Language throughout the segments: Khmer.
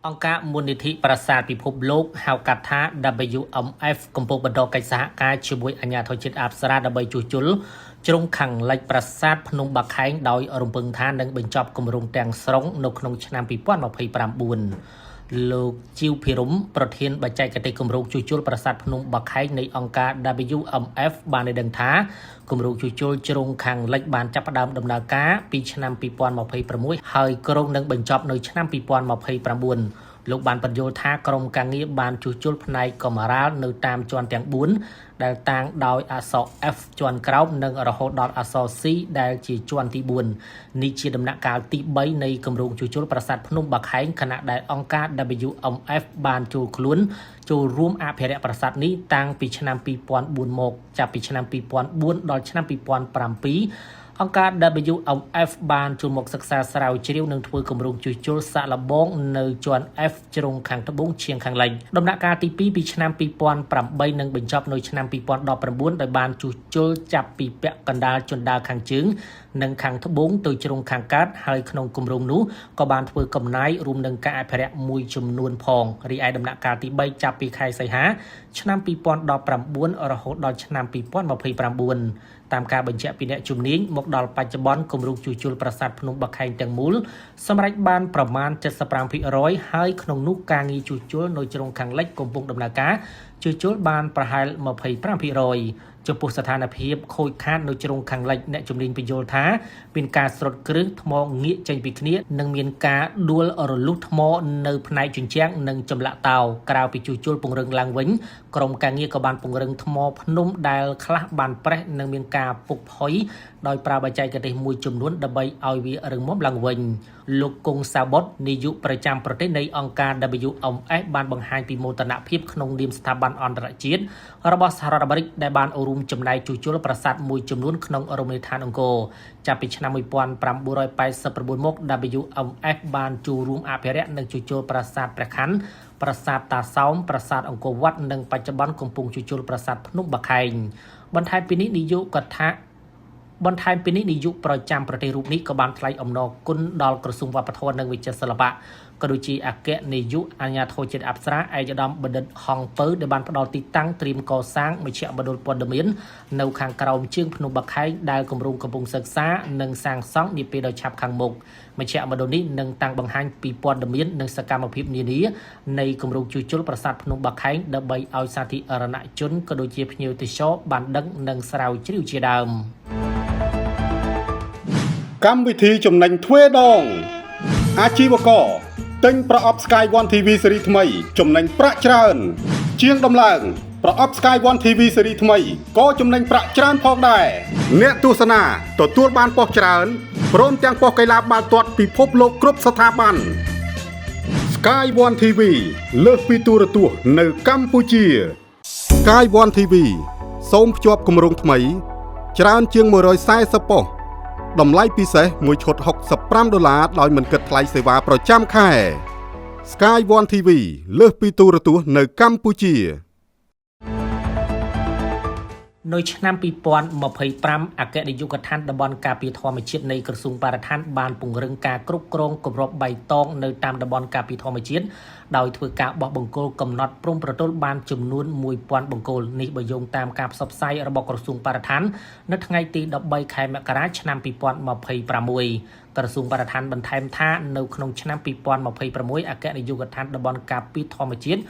អង្គការមូលនិធិប្រាសាទពិភពលោកហៅកាត់ថា WMF កំពុងបន្តកិច្ចសហការជាមួយអាជ្ញាធរជាតិអប្សរាដើម្បីជួសជុលជ្រុងខាងលិចប្រាសាទភ្នំបាខែងដោយរំពឹងថានឹងបញ្ចប់គម្រោងទាំងស្រុងនៅក្នុងឆ្នាំ2029 លោកជីវភិរមប្រធានបច្ចេកទេសគម្រោងជួសជុលប្រាសាទភ្នំបាខែងនៃអង្គការ WMF បានឲ្យដឹងថាគម្រោងជួសជុលជ្រុងខាងលិចបានចាប់ផ្ដើមដំណើរការពីឆ្នាំ2026ហើយក្រុងនឹងបញ្ចប់នៅឆ្នាំ2029លោកបានបញ្យល់ថាក្រុមការងារបានជួសជុលផ្នែកកំរ៉ាលនៅតាមជាន់ទាំង4ដែលតាំងដោយអក្សរ F ជាន់ក្រោមនិងរហូតដល់អក្សរ C ដែលជាជាន់ទី4នេះជាដំណាក់កាលទី3នៃគម្រោងជួសជុលប្រាសាទភ្នំបាខែងខណៈដែលអង្គការ WMF បានចូលខ្លួនចូលរួមអភិរក្សប្រាសាទនេះតាំងពីឆ្នាំ2004មកចាប់ពីឆ្នាំ2004ដល់ឆ្នាំ2007អង្គការ WMF បានចូលមកសិក្សាស្រាវជ្រាវនិងធ្វើគម្រោងជួសជុលសាកល្បងនៅជាន់ F ជ្រុងខាងត្បូងឈៀងខាងលិចដំណាក់កាលទី2ពីឆ្នាំ2008នឹងបញ្ចប់នៅឆ្នាំ2019ដោយបានជួសជុលចាប់ពីពាក់កណ្ដាលជណ្ដើរខាងជើងនិងខាងត្បូងទៅជ្រុងខាងកើតហើយក្នុងគម្រោងនោះក៏បានធ្វើកំណាយរួមនឹងការអភិរក្សមួយចំនួនផងរីឯដំណាក់កាលទី3ចាប់ពីខែសីហាឆ្នាំ2019រហូតដល់ឆ្នាំ2029តាមការបញ្ជាក់ពីអ្នកជំនាញមកដល់បច្ចុប្បន្នគម្រោងជួសជុលប្រាសាទភ្នំបាខែងទាំងមូលសម្រេចបានប្រមាណ 75% ហើយក្នុងនោះការងារជួសជុលនៅជ្រុងខាងលិចកំពុងដំណើរការជួសជុលបានប្រហែល 25% ចំពោះស្ថានភាពខូចខាតនៅជ្រុងខាងលិចអ្នកជំនាញបញ្យល់ថាមានការស្រុតគ្រឹះថ្មងាកចេញពីគ្នានិងមានការដួលរលុះថ្មនៅផ្នែកជញ្ជាំងនិងចម្លាក់តោក្រៅពីជួសជុលពង្រឹងឡើងវិញក្រុមការងារក៏បានពង្រឹងថ្មភ្នំដែលខ្លះបានប្រេះនិងមានការពុកផុយដោយប្រើបច្ចេកទេសមួយចំនួនដើម្បីឲ្យវារឹងមាំឡើងវិញលោកគង់សាបុតនាយកប្រចាំប្រទេសនៃអង្គការ WMF បានបង្ហាញពីមោទនភាពក្នុងនាមស្ថាប័នអន្តរជាតិរបស់សហរដ្ឋអាមេរិកដែលបានរួមចំណែកជួសជុលប្រាសាទមួយចំនួនក្នុងរមណីយដ្ឋានអង្គរចាប់ពីឆ្នាំ1989មក WMF បានចូលរួមអភិរក្សនិងជួសជុលប្រាសាទព្រះខ័នប្រាសាទតាសោមប្រាសាទអង្គរវត្តនិងបច្ចុប្បន្នកំពុងជួសជុលប្រាសាទភ្នំបាខែងបន្ថែមពីនេះនាយកប្រចាំប្រទេសរូបនេះក៏បានថ្លែងអំណរគុណដល់ក្រសួងវប្បធម៌និងវិចិត្រសិល្បៈក៏ដូចជាអគ្គនាយកអាជ្ញាធរជាតិអប្សរាឯកឧត្តមបណ្ឌិតហងពៅដែលបានផ្ដល់ទីតាំងត្រៀមកសាងមជ្ឈមណ្ឌលព័ត៌មាននៅខាងក្រោមជើងភ្នំបាខែងដែលគម្រោងកំពុងសិក្សានិងសាងសង់នាពេលដ៏ឆាប់ខាងមុខមជ្ឈមណ្ឌលនេះនឹងតាំងបង្ហាញពីព័ត៌មាននិងសកម្មភាពនានានៃគម្រោងជួសជុលប្រាសាទភ្នំបាខែងដើម្បីឲ្យសាធារណជនក៏ដូចជាភ្ញៀវទេសចរបានដឹងនិងស្រាវជ្រាវជាដើមកម្មវិធីចំណេញទ្វេដងអាជីវករទិញប្រអប់ Sky One TV ស៊េរីថ្មីចំណេញប្រាក់ច្រើនជាងដំឡើងប្រអប់ Sky One TV ស៊េរីថ្មីក៏ចំណេញប្រាក់ច្រើនផងដែរអ្នកទស្សនាទទួលបានប៉ុស្តិ៍ច្រើនព្រមទាំងប៉ុស្តិ៍កីឡាបាល់ទាត់ពិភពលោកគ្រប់ស្ថាប័ន Sky One TV លើសពីទូរទស្សន៍នៅកម្ពុជា Sky One TV សូមភ្ជាប់គម្រោងថ្មីច្រើនជាង140ប៉ុស្តិ៍តម្លៃពិសេសមួយឈុត$65ដោយមិនគិតថ្លៃសេវាប្រចាំខែ Sky One TV លើសពីទូរទស្សន៍នៅកម្ពុជានៅឆ្នាំ2025អគ្គនាយកដ្ឋានតំបន់ការពារធម្មជាតិនៃក្រសួងបរិស្ថានបានពង្រឹងការគ្រប់គ្រងគម្រប់បៃតងនៅតាមតំបន់ការពារធម្មជាតិដោយធ្វើការបោះបង្គោលកំណត់ព្រំប្រទល់បានចំនួន1000បង្គោលនេះបើយោងតាមការផ្សព្វផ្សាយរបស់ក្រសួងបរិស្ថាននៅថ្ងៃទី13ខែមករាឆ្នាំ2026ក្រសួងបរិស្ថានបន្ថែមថានៅក្នុងឆ្នាំ2026អគ្គនាយកដ្ឋានតំបន់ការពារធម្មជាតិ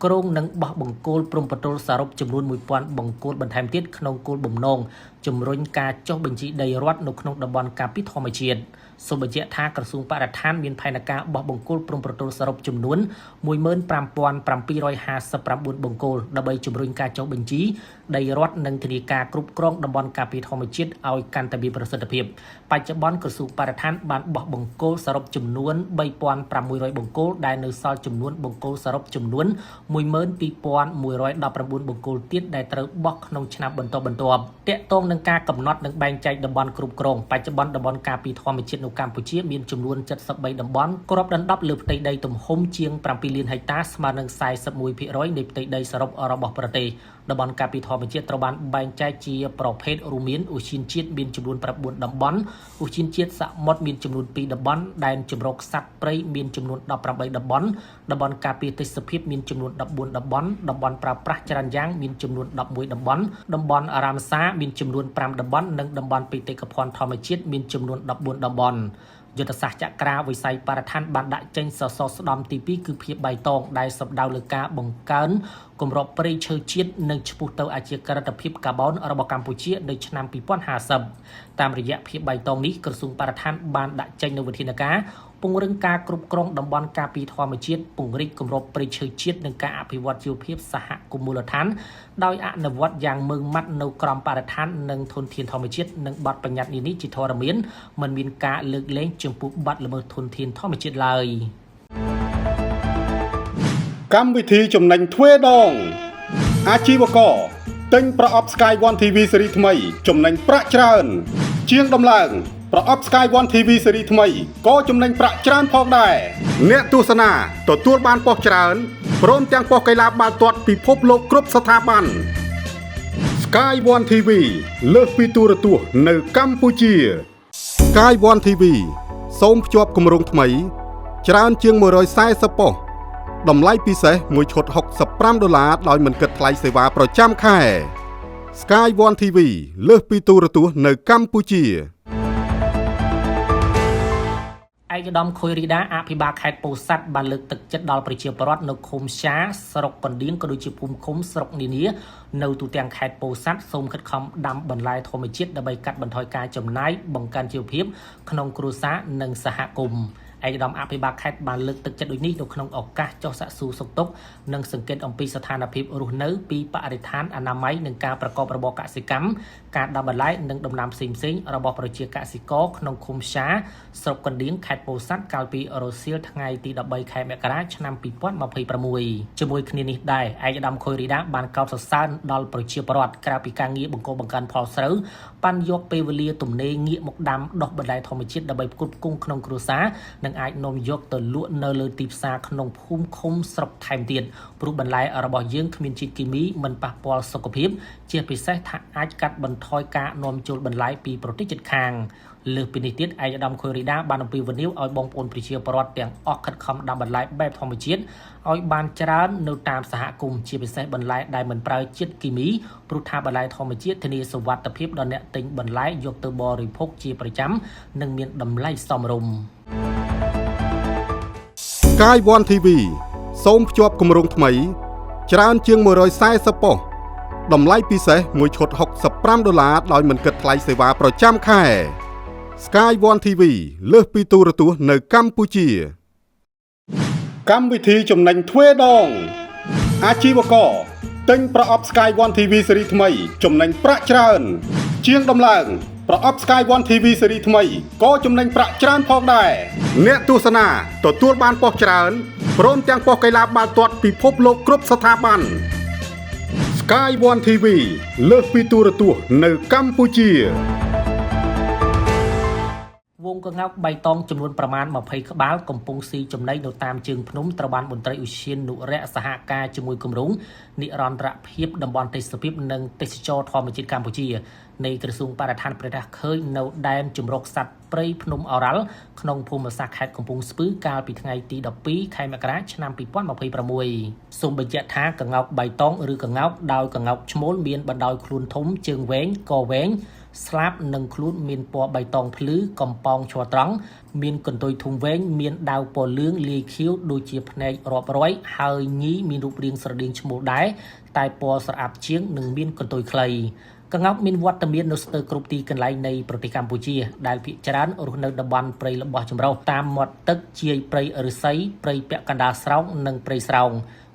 ក្រុងនឹងបោះបង្គោលព្រំប្រទល់សរុបចំនួន1000បង្គោលបន្ថែមទៀតក្នុងគោលបំណងជំរុញការចុះបញ្ជីដីរដ្ឋនៅក្នុងតំបន់ការពារធម្មជាតិសូមបញ្ជាក់ថាក្រសួងបរិស្ថានមានផែនការបោះបង្គោលព្រំប្រទល់សរុបចំនួន15759បង្គោលដើម្បីជំរុញការចុះបញ្ជីដីរដ្ឋនិងធានាការគ្រប់គ្រងតំបន់ការពារធម្មជាតិឲ្យកាន់តែមានប្រសិទ្ធភាពបច្ចុប្បន្នក្រសួងបរិស្ថានបានបោះបង្គោលសរុបចំនួន3500បង្គោលដែលនៅសល់ចំនួនបង្គោលសរុបចំនួន12119បង្គោលទៀតដែលត្រូវបោះក្នុងឆ្នាំបន្តបន្ទាប់ទាក់ទង នឹងការកំណត់និងបែងចែកតំបន់គ្រប់គ្រងបច្ចុប្បន្នតំបន់ការពារធម្មជាតិនៅកម្ពុជាមានចំនួន73តំបន់គ្របដណ្ដប់លើផ្ទៃដីទំហំជាង7លានហិកតាស្មើនឹង 41% នៃផ្ទៃដីសរុបរបស់ប្រទេសតំបន់ការពារធម្មជាតិត្រូវបានបែងចែកជាប្រភេទរួមមានឧទ្យានជាតិមានចំនួន9តំបន់ឧទ្យានជាតិសមុទ្រមានចំនួន2តំបន់ដែនជម្រកសត្វព្រៃមានចំនួន18តំបន់តំបន់ការពារទេសភាពមានចំនួន14តំបន់តំបន់ប្រើប្រាស់ចរន្តយ៉ាងមានចំនួន11តំបន់តំបន់អារាមសាមានចំនួន5តំបន់និងតំបន់បេតិកភណ្ឌធម្មជាតិមានចំនួន14តំបន់យុទ្ធសាស្ត្រចក្រាវិស័យបរិស្ថានបានដាក់ចេញសសរស្តម្ភទី2គឺភាពបៃតងដែលសំដៅលើការបង្កើនគម្របព្រៃឈើជាតិនិងឆ្ពោះទៅអាជីវកម្មភាពកាបូនរបស់កម្ពុជានៅឆ្នាំ2050តាមរយៈភាពបៃតងនេះក្រសួងបរិស្ថានបានដាក់ចេញនូវវិធានការពង្រឹងការគ្រប់គ្រងតំបន់ការពារធម្មជាតិពង្រីកគម្របព្រៃឈើជាតិនិងការអភិវឌ្ឍជីវភាពសហគមន៍មូលដ្ឋានដោយអនុវត្តយ៉ាងម៉ឺងម៉ាត់នៅក្រមបរិស្ថាននិងធនធានធម្មជាតិនិងបទបញ្ញត្តិនេះជាធរមានមិនមានការលើកលែងចំពោះបទល្មើសធនធានធម្មជាតិឡើយកម្មវិធីចំណេញទ្វេដងអាជីវករទិញប្រអប់ Sky One TV ស៊េរីថ្មីចំណេញប្រាក់ច្រើនជាងដំឡើងប្រអប់ Sky One TV ស៊េរីថ្មីក៏ចំណេញប្រាក់ច្រើនផងដែរអ្នកទស្សនាទទួលបានប៉ុស្តិ៍ច្រើនព្រមទាំងប៉ុស្តិ៍កីឡាបាល់ទាត់ពិភពលោកគ្រប់ស្ថាប័ន Sky One TV លើសពីទូរទស្សន៍នៅកម្ពុជា Sky One TV សូមភ្ជាប់គម្រោងថ្មីច្រើនជាង140ប៉ុស្តិ៍តម្លៃពិសេសមួយឈុត$65ដោយមិនគិតថ្លៃសេវាប្រចាំខែ Sky One TV លើសពីទូរទស្សន៍នៅកម្ពុជាឯកឧត្តមខុយរីដាអភិបាលខេត្តពោធិ៍សាត់បានលើកទឹកចិត្តដល់ប្រជាពលរដ្ឋនៅឃុំសាស្រុកកណ្ដៀងក៏ដូចជាភូមិឃុំស្រុកនានានៅទូទាំងខេត្តពោធិ៍សាត់សូមខិតខំដាំបន្លែធម្មជាតិដើម្បីកាត់បន្ថយការចំណាយបង្កើនជីវភាពក្នុងគ្រួសារនិងសហគមន៍ឯកឧត្តមអភិបាលខេត្តបានលើកទឹកចិត្តដូចនេះនៅក្នុងឱកាសចុះសាកសួរសុខទុក្ខនិងសង្កេតអំពីស្ថានភាពរស់នៅពីបរិស្ថានអនាម័យនិងការប្រកបរបរកសិកម្មការដាំបន្លែនិងដំណាំផ្សេងៗរបស់ប្រជាកសិករក្នុងឃុំសាស្រុកកណ្ដៀងខេត្តពោធិ៍សាត់កាលពីរសៀលថ្ងៃទី13ខែមករាឆ្នាំ2026ជាមួយគ្នានេះដែរឯកឧត្តមខុយរីដាបានកោតសរសើរដល់ប្រជាពលរដ្ឋក្រៅពីការងារបង្កបង្កើនផលស្រូវបានយកពេលវេលាទំនេរងាកមកដាំដុះបន្លែធម្មជាតិដើម្បីផ្គត់ផ្គង់ក្នុងគ្រួសារនិងអាចនាំយកទៅលក់នៅលើទីផ្សារក្នុងភូមិឃុំស្រុកថែមទៀតព្រោះបន្លែរបស់យើងគ្មានជាតិគីមីមិនប៉ះពាល់សុខភាពជាពិសេសថាអាចកាត់បន្ថយការនាំចូលបន្លែពីប្រទេសជិតខាងលើសពីនេះទៀតឯកឧត្តមខុយរីដាបានអំពាវនាវឲ្យបងប្អូនប្រជាពលរដ្ឋទាំងអស់ខិតខំដាំបន្លែបែបធម្មជាតិឲ្យបានច្រើននៅតាមសហគមន៍ជាពិសេសបន្លែដែលមិនប្រើជាតិគីមីព្រោះថាបន្លែធម្មជាតិធានាសុវត្ថិភាពដល់អ្នកទិញបន្លែយកទៅបរិភោគជាប្រចាំនិងមានតម្លៃសមរម្យSky One TV សូមភ្ជាប់គម្រោងថ្មីច្រើនជាង140ប៉ុស្តិ៍តម្លៃពិសេសមួយឈុត$65ដោយមិនគិតថ្លៃសេវាប្រចាំខែ Sky One TV លើសពីទូរទស្សន៍នៅកម្ពុជាកម្មវិធីចំណេញទ្វេដងអាជីវករទិញប្រអប់ Sky One TV ស៊េរីថ្មីចំណេញប្រាក់ច្រើនជាងដំឡើងប្រអប់ Sky One TV ស៊េរីថ្មីក៏ចំណេញប្រាក់ច្រើនផងដែរអ្នកទស្សនាទទួលបានប៉ុស្តិ៍ច្រើនព្រមទាំងប៉ុស្តិ៍កីឡាបាល់ទាត់ពិភពលោកគ្រប់ស្ថាប័ន Sky One TV លើសពីទូរទស្សន៍នៅកម្ពុជាវងក្ងោកបៃតងចំនួនប្រមាណ20ក្បាលកំពុងស៊ីចំណីនៅតាមជើងភ្នំត្រូវបានមន្ត្រីឧទ្យានុរក្សសហការជាមួយគម្រោងនិរន្តរភាពតំបន់ទេសភាពនិងទេសចរធម្មជាតិកម្ពុជានៃក្រសួងបរិស្ថានប្រកាសឃើញនៅដែនជំរកសត្វព្រៃភ្នំអូរ៉ាល់ក្នុងភូមិសាស្ត្រខេត្តកំពង់ស្ពឺកាលពីថ្ងៃទី12ខែមករាឆ្នាំ2026សូមបញ្ជាក់ថាក្ងោកបៃតងឬក្ងោកដោយក្ងោកឈ្មោលមានបណ្ដោយខ្លួនធំជើងវែងកវែងស្លាបនិងខ្លួនមានពណ៌បៃតងភ្លឺកំប៉ោងឈរត្រង់មានកន្ទុយធំវែងមានដាវពណ៌លឿងលាយខៀវដូចជាភ្នែករាប់រយហើយញីមានរូបរាងស្រដៀងឈ្មោលដែរតែពណ៌ស្រអាប់ជាងនិងមានកន្ទុយខ្លីក្ងោកមានវត្តមាននៅស្ទើរគ្រប់ទីកន្លែងនៃប្រទេសកម្ពុជាដែលភាគច្រើនរស់នៅតំបន់ព្រៃល្បោះចម្រុះតាមមាត់ទឹកជាយព្រៃឫស្សីព្រៃពាក់កណ្ដាលស្រោងនិងព្រៃស្រោង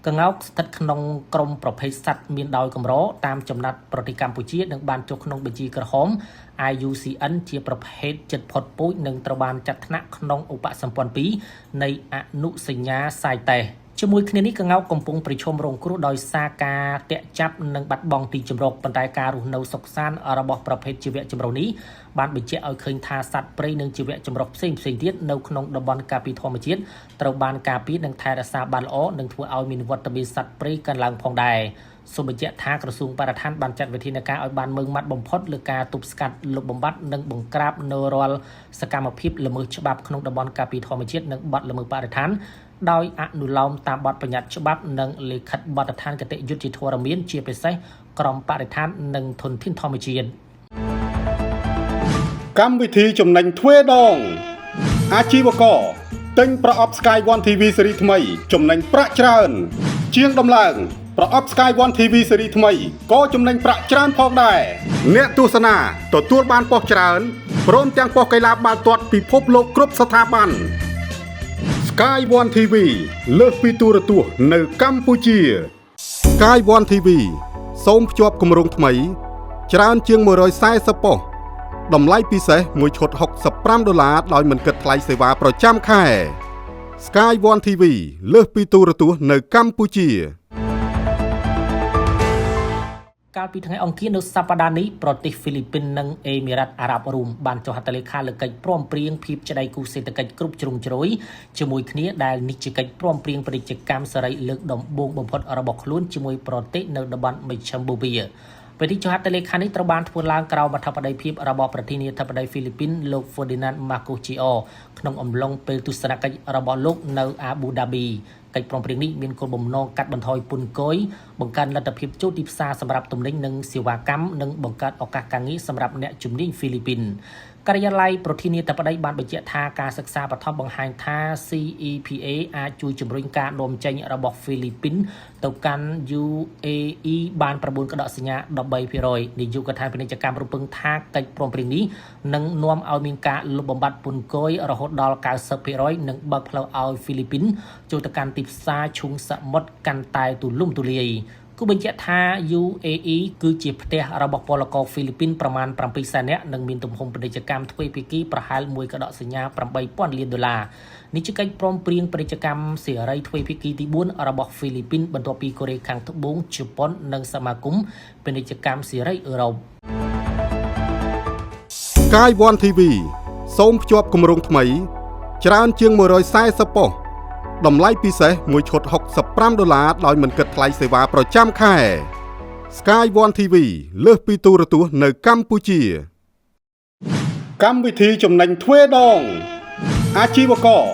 ក្ងោកស្ថិតក្នុងក្រុមប្រភេទសត្វមានដោយកម្រតាមចំណាត់ប្រទេសកម្ពុជានិងបានចុះក្នុងបញ្ជីក្រហម IUCN ជាប្រភេទជិតផុតពូជនិងត្រូវបានចាត់ថ្នាក់ក្នុងឧបសម្ព័ន្ធ2នៃអនុសញ្ញាសាយតេស ជាមួយគ្នានេះក៏ងោកកំពុងប្រជុំរងគ្រោះដោយសារការតាក់ចាប់និងបាត់បង់ទីជម្រកប៉ុន្តែការរស់នៅសុខសាន្តរបស់ប្រភេទជីវៈចម្រុះនេះបានបញ្ជាក់ឲ្យឃើញថាសត្វព្រៃនិងជីវៈចម្រុះផ្សេងៗទៀតនៅក្នុងតំបន់ការពារធម្មជាតិត្រូវបានការពារនិងថែរក្សាបានល្អនិងធ្វើឲ្យមានវត្តមានសត្វព្រៃកើនឡើងផងដែរសូមបញ្ជាក់ថាក្រសួងបរិស្ថានបានចាត់វិធានការឲ្យបានម៉ឺងម៉ាត់បំផុតលើការទប់ស្កាត់លុបបំបាត់និងបង្ក្រាបនៅរាល់សកម្មភាពល្មើសច្បាប់ក្នុងតំបន់ការពារធម្មជាតិនិងបទល្មើសបរិស្ថានដោយអនុលោមតាមបទបញ្ញត្តិច្បាប់និងលិខិតបទដ្ឋានគតិយុត្តិធម៌មានជាពិសេសក្រមបរិស្ថាននិងធនធានធម្មជាតិកម្មវិធីចំណេញទ្វេដងអាជីវករទិញប្រអប់ Sky One TV ស៊េរីថ្មីចំណេញប្រាក់ច្រើនជាងដំឡើងប្រអប់ Sky One TV ស៊េរីថ្មីក៏ចំណេញប្រាក់ច្រើនផងដែរអ្នកទស្សនាទទួលបានប៉ុស្តិ៍ច្រើនព្រមទាំងប៉ុស្តិ៍កីឡាបាល់ទាត់ពិភពលោកគ្រប់ស្ថាប័ន Sky One TV លើសពីទូរទស្សន៍នៅកម្ពុជា Sky One TV សូមភ្ជាប់គម្រោងថ្មីច្រើនជាង140ប៉ុស្តិ៍តម្លៃពិសេសមួយឈុត$65ដោយមិនគិតថ្លៃសេវាប្រចាំខែ Sky One TV លើសពីទូរទស្សន៍នៅកម្ពុជាកាលពីថ្ងៃអង្គារនៅសប្តាហ៍នេះប្រទេសហ្វីលីពីននិងអេមីរ៉ាត់អារ៉ាប់រួមបានចុះហត្ថលេខាលើកិច្ចព្រមព្រៀងភាពជាដៃគូសេដ្ឋកិច្ចគ្រប់ជ្រុងជ្រោយជាមួយគ្នាដែលនេះជាកិច្ចព្រមព្រៀងពាណិជ្ជកម្មសេរីលើកដំបូងបំផុតរបស់ខ្លួនជាមួយប្រទេសនៅតំបន់មជ្ឈមបូព៌ាពិធីចុះហត្ថលេខានេះត្រូវបានធ្វើឡើងក្រោមអធិបតីភាពរបស់ប្រធានាធិបតីហ្វីលីពីនលោក Ferdinand Marcos Jr. ក្នុងអំឡុងពេលទស្សនកិច្ចរបស់លោកនៅអាប៊ូដាប៊ីកិច្ចព្រមព្រៀងនេះមានគោលបំណងកាត់បន្ថយពន្ធគយបង្កើនលទ្ធភាពចូលទីផ្សារសម្រាប់ទំនិញនិងសេវាកម្មនិងបង្កើតឱកាសការងារសម្រាប់អ្នកជំនាញហ្វីលីពីនការិយាល័យប្រធានាធិបតីបានបញ្ជាក់ថាការសិក្សាបឋមបង្ហាញថា CEPA អាចជួយជំរុញការនាំចេញរបស់ហ្វីលីពីនទៅកាន់ UAE បាន9កដកសញ្ញា 13% នាយកដ្ឋានពាណិជ្ជកម្មរំពឹងថាកិច្ចព្រមព្រៀងនេះនឹងនាំឲ្យមានការលុបបំបាត់ពន្ធគយរហូតដល់ 90% និងបើកផ្លូវឲ្យហ្វីលីពីនចូលទៅកាន់ទីផ្សារឈូងសមុទ្រកាន់តែទូលំទូលាយគូបញ្ជាក់ថា UAE គឺជាផ្ទះរបស់ពលករហ្វីលីពីនប្រមាណ 700,000 នាក់និងមានទំហំពាណិជ្ជកម្មទ្វេភាគីប្រហែល1កដកសញ្ញា $8,000 លាននេះជាកិច្ចព្រមព្រៀងពាណិជ្ជកម្មសេរីទ្វេភាគីទី4របស់ហ្វីលីពីនបន្ទាប់ពីកូរ៉េខាងត្បូងជប៉ុននិងសមាគមពាណិជ្ជកម្មសេរីអឺរ៉ុប Sky One TV សូមភ្ជាប់គម្រោងថ្មីច្រើនជាង140ប៉ុស្តិ៍តម្លៃពិសេសមួយឈុត$65ដោយមិនគិតថ្លៃសេវាប្រចាំខែ Sky One TV លើសពីទូរទស្សន៍នៅកម្ពុជាកម្មវិធីចំណេញទ្វេដងអាជីវករ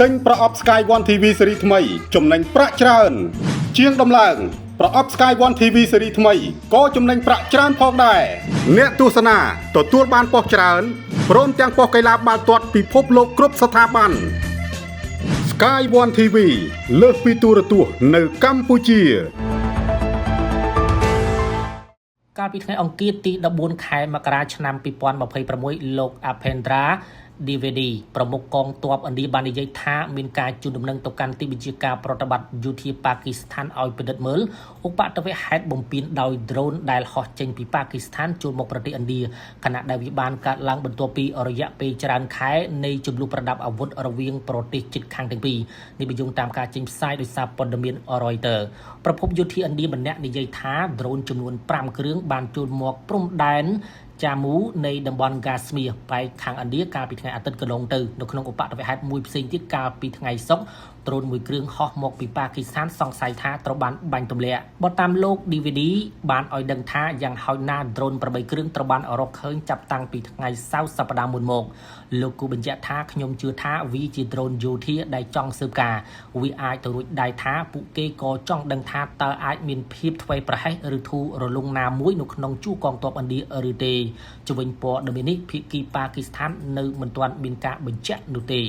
ទិញប្រអប់ Sky One TV ស៊េរីថ្មីចំណេញប្រាក់ច្រើនជាងដំឡើងប្រអប់ Sky One TV ស៊េរីថ្មីក៏ចំណេញប្រាក់ច្រើនផងដែរអ្នកទស្សនាទទួលបានប៉ុស្តិ៍ច្រើនព្រមទាំងប៉ុស្តិ៍កីឡាបាល់ទាត់ពិភពលោកគ្រប់ស្ថាប័នSky One TV លើសពីទូរទស្សន៍នៅកម្ពុជាកាលពីថ្ងៃអង្គារទី14ខែមករាឆ្នាំ2026លោក Aphendra DVD ប្រមុខកងទ័ពឥណ្ឌាបាននិយាយថាមានការជូនដំណឹងទៅកាន់ទីបញ្ជាការប្រតិបត្តិយោធាប៉ាគីស្ថានឲ្យពិនិត្យមើលឧបទ្ទវហេតុបំពានដោយ drone ដែលហោះចេញពីប៉ាគីស្ថានចូលមកប្រទេសឥណ្ឌាខណៈដែលវាបានកើតឡើងបន្ទាប់ពីរយៈពេលច្រើនខែនៃជម្លោះប្រដាប់អាវុធរវាងប្រទេសជិតខាងទាំងពីរនេះបញ្យងតាមការចេញផ្សាយដោយសារព័ត៌មាន Reuters ប្រភពយោធាឥណ្ឌាម្នាក់និយាយថា drone ចំនួន5គ្រឿងបានចូលមកព្រំដែនចាមូនៃតំបន់ហ្គាស្មៀបែកខាងឥណ្ឌាកាលពីថ្ងៃអាទិត្យកន្លងទៅនៅក្នុងឧបទ្ទវហេតុមួយផ្សេងទៀតកាលពីថ្ងៃសុក្រដ្រូនមួយគ្រឿងហោះមកពីប៉ាគីស្ថានសង្ស័យថាត្រូវបានបាញ់ទម្លាក់បើតាមលោក DVD បានឲ្យដឹងថាយ៉ាងហោចណាស់ដ្រូន8គ្រឿងត្រូវបានរកឃើញចាប់តាំងពីថ្ងៃសៅរ៍សប្តាហ៍មុនមកលោកគូបញ្ជាក់ថាខ្ញុំជឿថាវាជាដ្រូនយោធាដែលចង់ស៊ើបការវាអាចទៅរួចដែរថាពួកគេក៏ចង់ដឹងថាតើអាចមានភាពធ្វេសប្រហែសឬធូររលុងណាមួយនៅក្នុងជួរកងទ័ពឥណ្ឌាឬទេជំវិញព័ត៌មាននេះភាគីប៉ាគីស្ថាននៅមិនទាន់មានការបញ្ជាក់នោះទេ